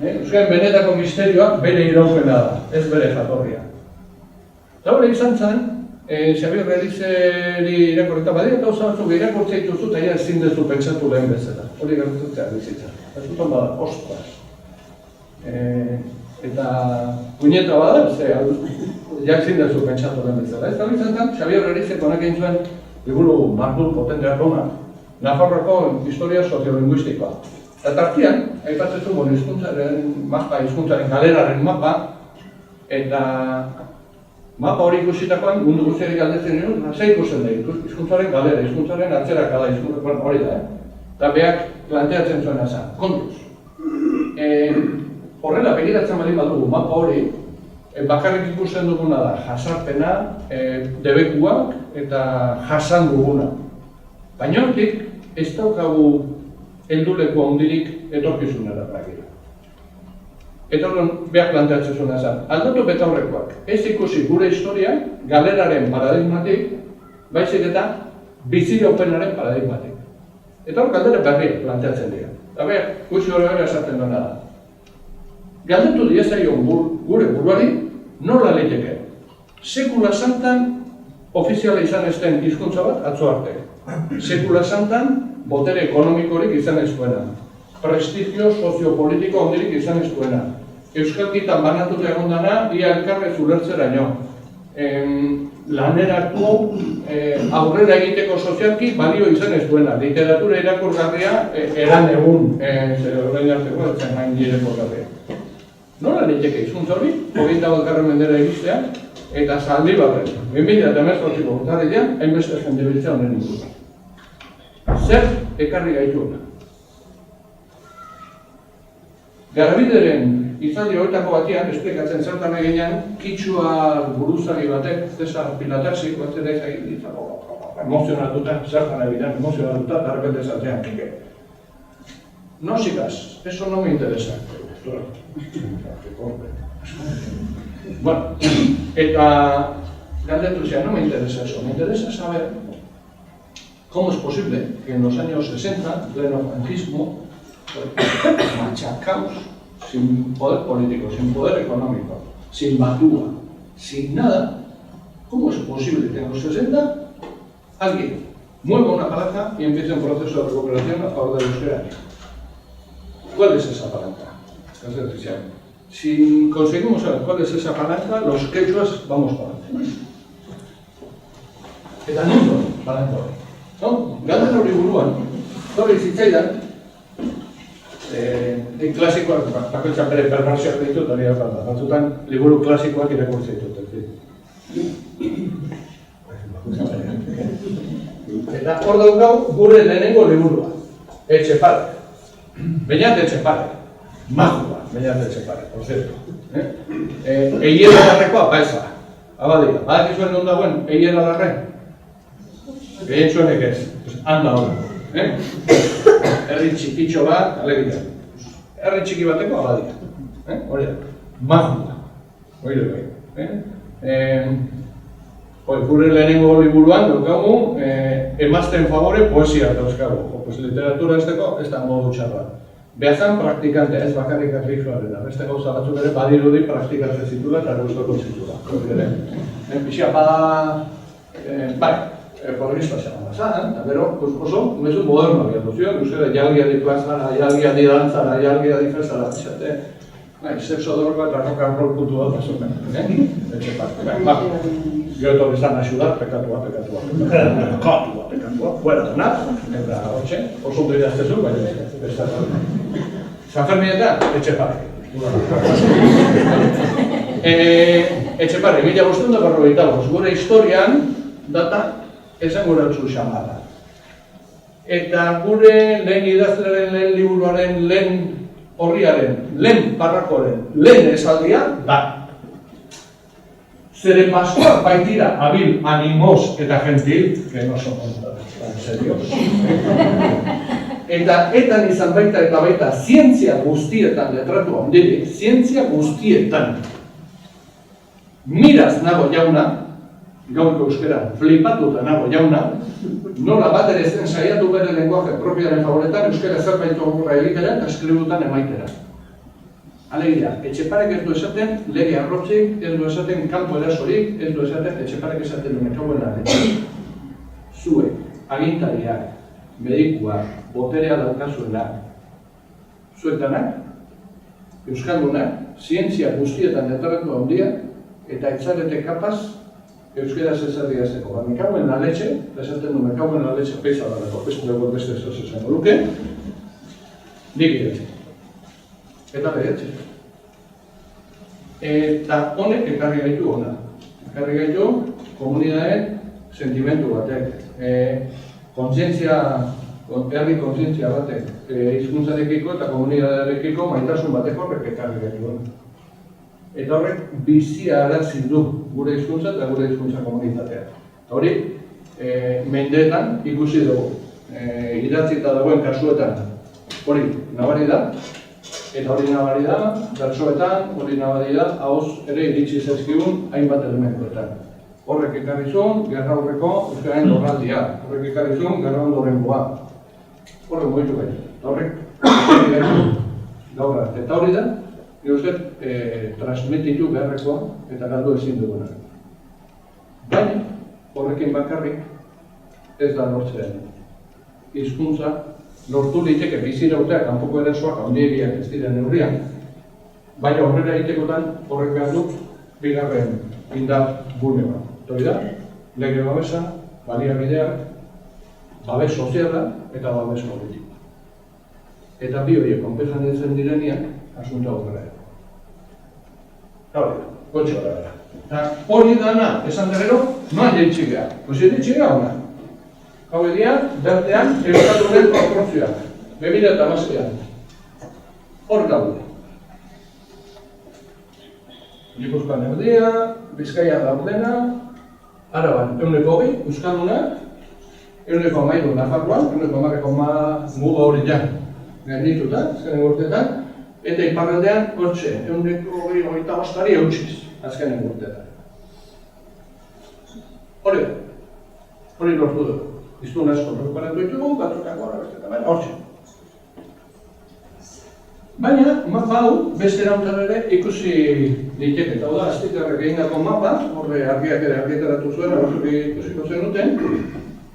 Euskaren benetako misterioa bere iraupena da, ez bere jatorria. Eta hori izan zen, Xabier Elizeri irakorreta badia, eta oso batzuk irakortzea dituzu, eta ja ezin dezu pentsatu lehen bezala. Hori gertatzea bizitza. Ez dut bada, ostras. Eta puñeta bada, ja ezin dezu pentsatu lehen bezala. Ez da hori izan zen, Xabier Elizek honak egin zuen liburu mardul potenteak hona, Nafarroako historia soziolinguistikoa. Eta tartian, aipatzen zuen hizkuntzaren mapa, hizkuntzaren galeraren mapa, eta mapa hori ikusitakoan, mundu guztiari galdetzen nuen, ze ikusten da, hizkuntzaren galera, hizkuntzaren atzerakada, hizkuntzaren hori da, eta beak planteatzen zuen asa, kontuz. Horrela, begiratzen baldin badugu mapa hori, bakarrik ikusten duguna da, jasarpena, debekuak eta jasan duguna. Baina hortik, ez daukagu helduleku handirik etorkizunera begira. Eta horren behar planteatzen zuen ezan, aldatu betaurrekoak, ez ikusi gure historia galeraren paradigmatik, baizik eta biziraupenaren paradigmatik. Eta hor galdera berriak planteatzen dira. Eta behar, gutxi hori gara esaten duena da. Galdetu diezaion gure buruari, nola liteke. Sekula santan ofiziala izan ez den hizkuntza bat atzo arte. Sekula santan botere ekonomikorik izan ez duena. Prestigio soziopolitiko handirik izan ez duena. Euskalkitan banatuta egon dana, ia elkarrez ulertzeraino. Lanerako aurrera egiteko sozialki balio izan ez duena. Literatura irakurgarria eran egun, orain arteko etzen hain irakurgarria. Nola liteke hizkuntza hori, 21. mendera egistea, eta Zaldibarren, 2018ko urtarrilean, hainbeste jende biltzea honen inguruan. Zer ekarri gaituena? Garabideren izaldi horietako batean, esplikatzen zertan eginean, Kitsua buruzagi batek, Cesar Pilataxi, batzen da izagitzago, emozionatuta, zertan eginean, emozionatuta, eta repente zatean, kike. No sigas, eso no me interesa. Bueno, eta galdetu zea, no me interesa eso, me interesa saber cómo es posible que en los años 60, en pleno franquismo, machacaos, sin poder político, sin poder económico, sin batúa, sin nada, ¿cómo es posible que en los 60 alguien mueva una palanca y empiece un proceso de recuperación a favor de los euskera? ¿Cuál es esa palanca? Si conseguimos saber cuál es esa palanca, los quechuas vamos para adelante. Eta non palanca hori. Galden hori buruan, hori zitzaidan, klasikoak, bakoitzak bere perversioak ditut, hori da, batzutan liburu klasikoak irakurtzen ditut. Eta hor daukau gure lehenengo liburua, Etxepare. Beñat Etxepare, majua, Beñat Etxepare, por cierto. Eiera darrekoa, paesa, abadia. Badak izuen non dagoen, eiera darre? Gehien zuenek ez, handa hori. Herri txikitxo bat, alegia. Herri txiki bateko abadia. Hori da, majua. Hori da. Gure lehenengo liburuan daukagu, emazten favore poesia dauzkagu. Literatura ezteko, ez da modu txarra. Behazan praktikante, ez bakarrik agrifioarena. Beste gauza batzuk ere badirudi praktikatzen zitula eta guztoko zitula. Pixia bada, bai, porrista xaman bazan, eta bero, oso, mezu moderno abiatu zion, euskera jalgia di plazara, jalgia di dantzara, jalgia di festara, izate, sexo droga eta rock and roll putu bat bazumen. Gero etorri zan axudar, pekatua, fuera da naz, eta hortxe, oso ondo idaztezu, baina San Ferminetan, Etxepare. Etxepare, 1545, gure historian, data, esanguratzu xamara. Eta gure lehen idazlearen lehen liburuaren lehen horriaren, lehen parrakoaren, lehen esaldia, da. Zeren maskoak baitira habil, animos eta gentil, que no somos tan serios. Eta etan izan baita eta baita zientzia guztietan letratu handirik, zientzia guztietan. Miraz nago jauna, gaurko euskera flipatuta nago jauna, nola bat ere zen saiatu bere lenguaje propioaren favoretan, euskera zerbait horra egitera eta eskributan emaitera. Alegia, Etxeparek ez du esaten lege arrotzik, ez du esaten kanpo erasorik, ez du esaten Etxeparek esaten du mekauen aletxik. Zuek, agintariak, medikuak, boterea daukazuenak, zuek danak, euskaldunak, zientzia guztietan detorretu handiak, eta etzarete kapaz euskera zezarria zeko. Mekauen aletxe, esaten du mekauen aletxe peza daleko, ez dugu beste ez esango duke, nik iretxe. Eta beretxe. Eta honek ekarri gaitu hona. Ekarri gaitu komunidadeen sentimentu batek. Herri kontzientzia batek. Hizkuntzarekiko eta komunidadearekiko maitasun batek horrek ekarri gaitu hona. Eta horrek bizia arazi du gure hizkuntza eta gure hizkuntza komunitatea. Hori, mendeetan ikusi dugu. Idatzita dagoen kasuetan hori nabari da. Eta hori nabari da, bertsoetan, hori nabari da, ahoz ere iritsi zaizkigun hainbat elementuetan. Horrek ekarri zuen, gerra aurreko euskararen lorraldia. Horrek ekarri zuen, gerra ondorengoa. Horrek moitu gaitu. Horrek ekarri gaitu gaur arte. Eta hori da, gauzet, transmititu beharrekoa eta galdu ezin duguna. Baina, horrekin bakarrik ez da lortzean. Hizkuntza lortu liteke bizirautea kanpoko erasoak handiegiak ez diren neurrian, baina horrela egitekotan horrek behar du bigarren indar gune bat. Hori da, lege babesa, baliabideak, babes soziala eta babes politikoa. Eta bi horiek konpensatzen direnean, asuntoa horrela. Hori da, gotxo gara. Eta hori dana, esan da gero, noan jeitsi geha. Jeitsi geha hona. Hau edia, bertean, euskatunen proportzioak. 2008an. Hor daude. Gipuzkoan erdia, Bizkaia daudena, Araban, 120, euskaldunak, 113 Nafarroan, 113 muga hori ja. Gaindituta, azkenen urteetan, eta iparraldean, hortxe, 125 eutxiz, azkenen urteetan. Hori lortu dugu. Iztun asko recuperatu ditugu, batzukak gora bestetan, baina hortxe. Baina, mapa hau, beste erautan ere ikusi diteke. Eta da, Aztikarrek egindako mapa, horre argiak ere argietaratu zuen, batzuk ikusiko zenuten,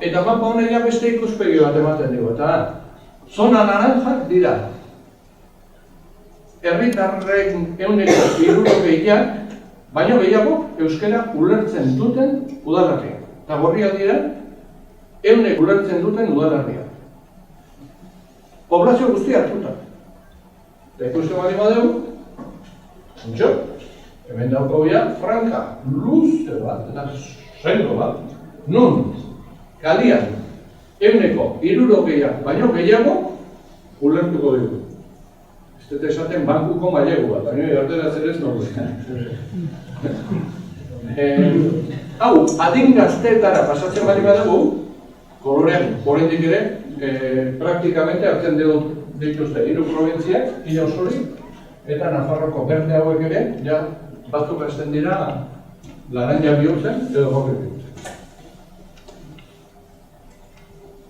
eta mapa honegia beste ikuspegi bat ematen dugu. Eta zona naranjak dira. Herritarrek 160, baino gehiago euskara ulertzen duten udalerriak. Eta gorriak dira, 100 ulertzen duten udalerriak. Poblazio guztia hartuta. Eta ikusten bali badegu, untxo, hemen daukagu ja, franka, luze bat, eta sendo bat, nun, kalian, 160 baino gehiago ulertuko dugu. Ez dut esaten bankuko mailegu bat, baina jartera zer ez norbean. Hau, adin gazteetara pasatzen bali badegu, kolorean, oraindik ere, praktikamente hartzen dituzte 3 probintziak, Ia Osori eta Nafarroko berde hauek ere, ja, batzuk hasten dira laranja bihurtzen edo gorri bihurtzen.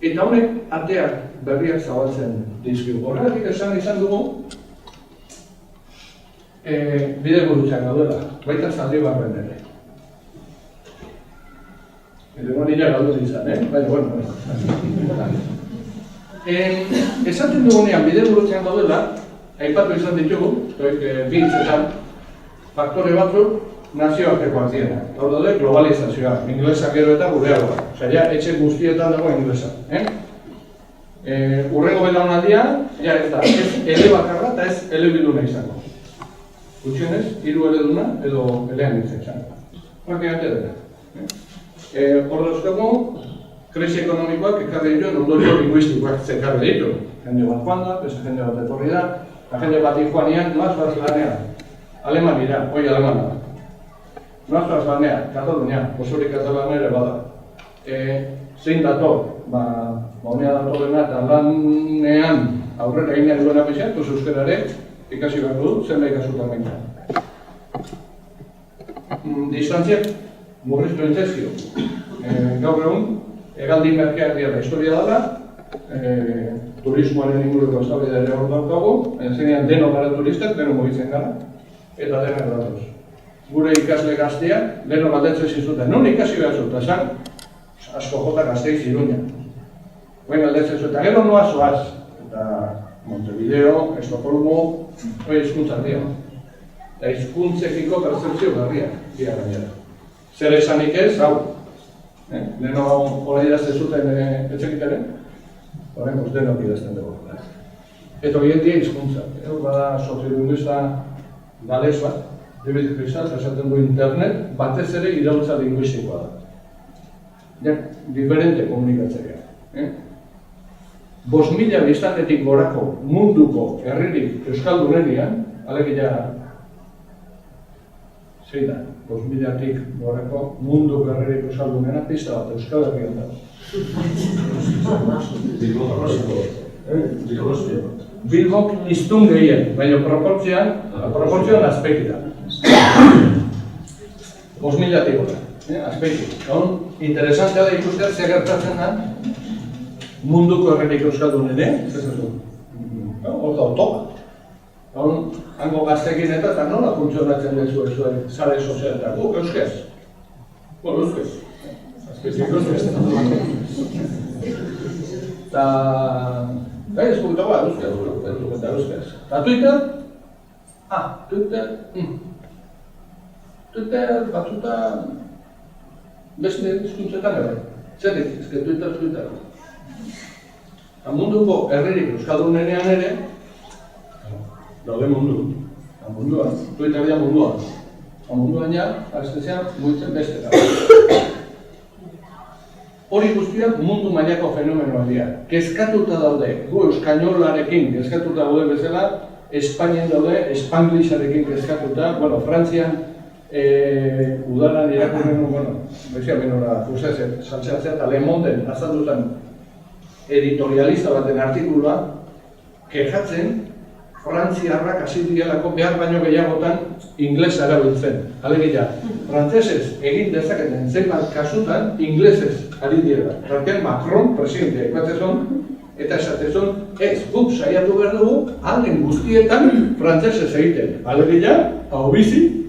Eta honek ateak berriak zabaltzen dizkigu. Horregatik izan dugu, bide burutzean gaudela, baita Zaldibarren ere. Edo nila galdu izan, baina, bueno. Esaten dugunean bide burutzean gaudela, aipatu izan ditugu, bi hitzetan, faktore batzuk nazioartekoak dira. Hor daude globalizazioa, inglesak gero eta gureagoa. Osea, etxe guztietan dago inglesa. Urrengo belaunaldia, ja ez da, ez ele bakarra eta ez ele bilduna izango. Gutxienez, 3 eleduna edo elean izango. Horrek egate dira. Hor dauzkagu, krisi ekonomikoak ekarri dituen ondorio linguistikoak zekarri ditu. Jende bat joan da, beste jende bat etorri da, eta jende bat joanean, noaz bat lanean. Alemanira, hoi alemana da. Noaz bat lanean, Katalunia, osorik Katalunia ere bada. Zein dator, honea datorrena eta lanean aurrera eginean duena pixat, euskarare ikasi behar du, zenbait kasutan baina. Distantziak murriztu entzezkio. Gaur egun, Egaldin merkeak dira historia dela, turismoaren inguruko eztabaida ere hor daukagu, zenean denok gara turistak, denok mugitzen gara, eta denak datoz. Gure ikasle gazteak, denok galdetzen zizuten, non ikasi behar zut, esan, asko jota Gasteiz Iruña. Guen galdetzen zut, eta gero noa zoaz, eta Montevideo, Estocolmo, hizkuntzak dira. Eta hizkuntzekiko pertzepzio berria, dira gainera. Zer esanik ez, hau. Denok hola idazten zuten etxekitaren, horren denok idazten dugu. Eta horien dira hizkuntza. Bada soziolingüista galez bat, David Frisat, esaten du internet, batez ere iraultza linguistikoa da. Diferente komunikatzeria. 5.000 biztanletik gorako munduko herririk euskaldunenian, alegia zein da, 5.000-tik gorako munduko herririk euskaldunena pista bat Euskal Herrian da. Bilbok niztun gehien, baina proportzioan azpekita. 5.000-tik gora, azpekita. Interesantea da ikustea zer gertatzen da munduko herririk euskaldunene, hor da otoba. Hango gaztekin eta nola funtzionatzen dezu zuen sare sozialetako, euskez. Euskez. Euskez. Eta... gai eskubitu ba, euskez. Eta Twitter? Twitter batzuta beste hizkuntzetan ere. Zerik, ezke Twitter. Munduko herririk euskaldunenean ere, daude munduan, Twitteria munduan. Munduan ja, aztezean, mugitzen beste da. Hori guztiak mundu mailako fenomenoa dira. Kezkatuta daude, gu euskainolarekin kezkatuta daude bezala, Espainien daude, Spanglisarekin kezkatuta, Frantzian, udaran irakurren, bezia benora, ustezen, saltzeatzea eta Le Monden azaldutan editorialista baten artikulua, kexatzen, frantziarrak hasi direlako behar baino gehiagotan inglesa erabiltzen. Alegia, frantsesez egin dezaketen zenbat kasutan inglesez ari direla. Raquel Macron, presidentea ikuatzezon, eta esatezon, ez, guk saiatu behar dugu, alden guztietan frantsesez egiten. Alegia, hau bizi.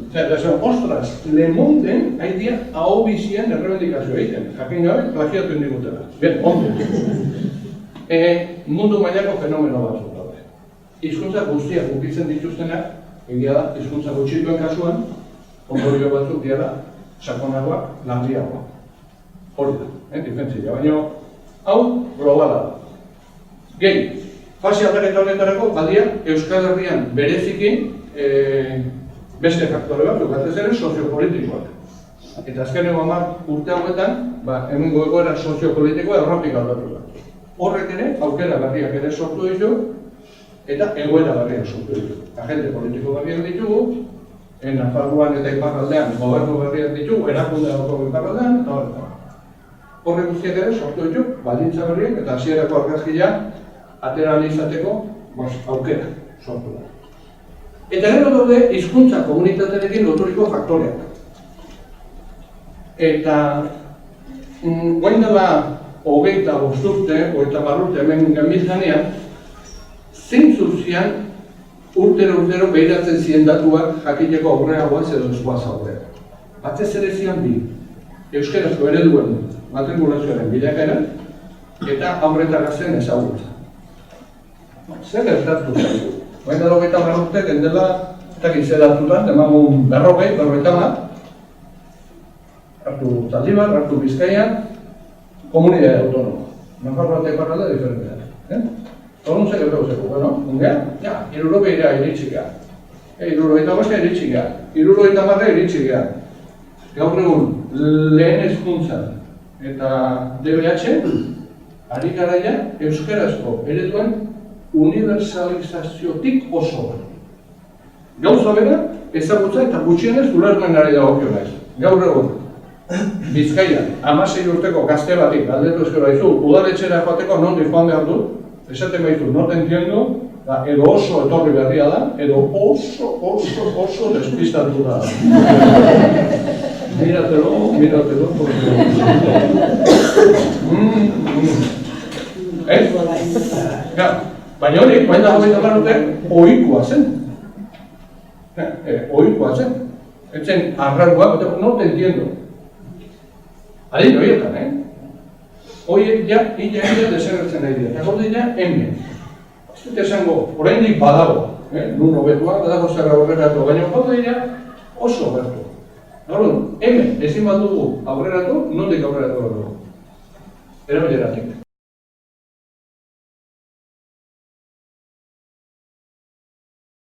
Eta esan, ostras, Le Monden haidia hau bizien errebendikazio egiten. Jakin gabe, plagiatu indigutela. Bien, ondo. Mundu mailako fenomeno batzuk daude. Hizkuntza guztiak ukitzen dituztenak, egia da, hizkuntza gutxituen kasuan, ondorio batzuk dira da, sakonagoak, larriagoak. Hori da, difentzia. Baina, hau globala da. Gehi, fase aldaketa honetarako, badia, Euskal Herrian bereziki beste faktore batzuk, batez ere soziopolitikoak. Eta azkeneko 10 urte hauetan, hemengo egoera soziopolitikoa errotik aldatu da. Horrek ere, aukera berriak ere sortu ditu, eta egoera berriak sortu ditu. Agente politiko berriak ditugu, Nafarroan eta iparraldean gobernu berriak ditugu, erakunde daukagu iparraldean, eta horretan. Horrek guztiak ere sortu ditu, baldintza berriak eta hasierako argazkia atera ahal izateko aukera sortu da. Eta gero daude hizkuntza komunitatearekin loturiko faktoreak. Eta guain dela 25 urte, 30 urte hemen genbiltzanean, zeintzuk zian urtero behiratzen ziren datuak jakiteko aurreagoaz edo eskuaz aurrea. Batez ere zian bi, euskarazko ereduen matrikulazioaren bilakaera eta aurretarazten ezagutza. Zer gertatu zaigu? Baina 30 urte gendela, eta gizedatutan, emagun 40, hartu Zaldibar, hartu Bizkaian, komunidade autónoma. Nafarroa eta iparralde diferenteak. Horren zer gertatu zaigu, ungea? Ja, 70 iritsi gara. 75 iritsi gara. 70 iritsi gara. Gaur egun, lehen hezkuntza eta DBH, ari garaia euskarazko ereduen universalizaziotik oso bat. Gauza bera, ezagutza eta gutxienez ulermen gari dagokio naiz. Gaur egun, Bizkaia, 16 urteko gazte batik, galdetu ezkera dizu, udaletxera joateko nondi joan behar du, esaten behitu, no te entiendo, edo oso etorri berria da, edo oso despistatu da. Míratelo, Baina hori, baina dago baita marute, ohikoa zen. Ohikoa zen. Etzen arrarua, no te entiendo. Adin horietan, Horiek ja, illa deserretzen nahi dira. Eta gaude ja, hemen. Ez dut esango, oraindik badago. Nun hobetua, badago zerra aurreratu, baina gaude ja oso gertu. Hemen, ezin bat dugu aurreratu, nondik aurreratu dugu. Erabileratik.